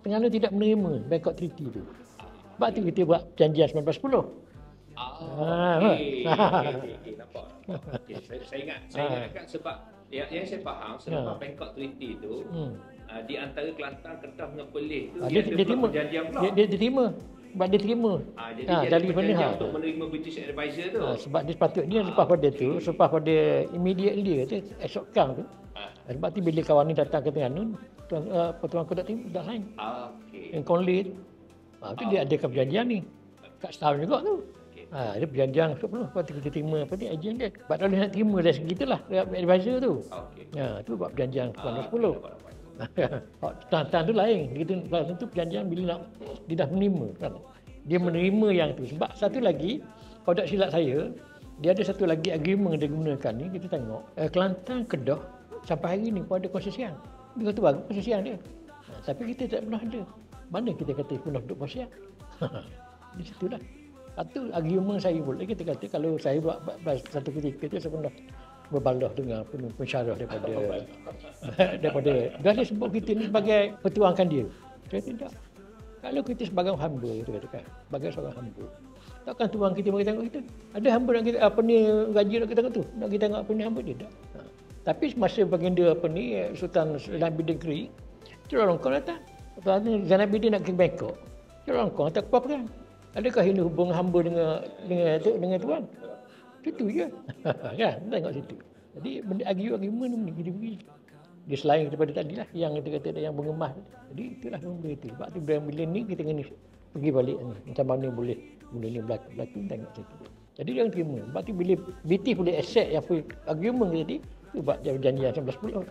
Terengganu tidak menerima Bangkok Treaty tu. Sebab tu kita buat perjanjian 1910. Okey, nampak. Okay, saya ingat kan sebab yang saya faham selepas Bangkok Treaty tu di antara Kelantan, Kedah dengan Perlis tu dia terima. perjanjian pula. Dia terima. Sebab dia terima. Jadi dia ada perjanjian untuk menerima British advisor tu. Sebab dia sepatutnya lepas pada tu, selepas pada immediately tu, esok kang tu. Sebab tu bila kawan ni datang ke Terengganu, Tuan Ku tak sign. Yang Conley tu. Tu dia adakan perjanjian ni. Kat setahun juga tu. Dia perjanjian sebelum lepas tu kita terima apa ni ejen dia. Sebab kalau nak terima dari segi itulah advisor tu. Tu buat perjanjian 1910. Tan tu lain. Kita tu perjanjian bila nak dia dah menerima kan. Dia menerima yang tu. Sebab satu lagi kalau tak silap saya, dia ada satu lagi agreement dia gunakan ni, kita tengok Kelantan, Kedah sampai hari ni pun ada konsesian. Dia kata bagus konsesian dia. Tapi kita tak pernah ada. Mana kita kata pernah duduk konsesian? Di situlah. Satu argument saya pula kita kata kalau saya buat satu ketika itu saya pernah berbalah dengan pensyarah daripada dah dia sebut kita ni sebagai pertuangkan dia. Saya tidak. Kalau kita sebagai hamba itu katakan, sebagai seorang hamba. Takkan tuang kita bagi tengok kita. Ada hamba nak kita apa ni gaji nak kita tengok tu. Nak kita tengok apa ni hamba dia tak. Tapi semasa baginda apa ni Sultan Zainuddin Keri, Sultan Longkong datang. Sultan Zainuddin nak ke Bangkok. Sultan Longkong tak apa perang. Adakah ini hubungan hamba dengan tuan? Itu je. Kan? Tengok situ. Jadi benda argument ni kita beri. Dia selain daripada tadi lah yang kita kata yang mengemah. Jadi itulah benda itu. Sebab tu bila ni kita kena pergi balik ni. Macam mana boleh benda ni berlaku tengok situ. Jadi dia terima. Sebab tu bila British boleh accept apa argument tadi, tu buat perjanjian 1910.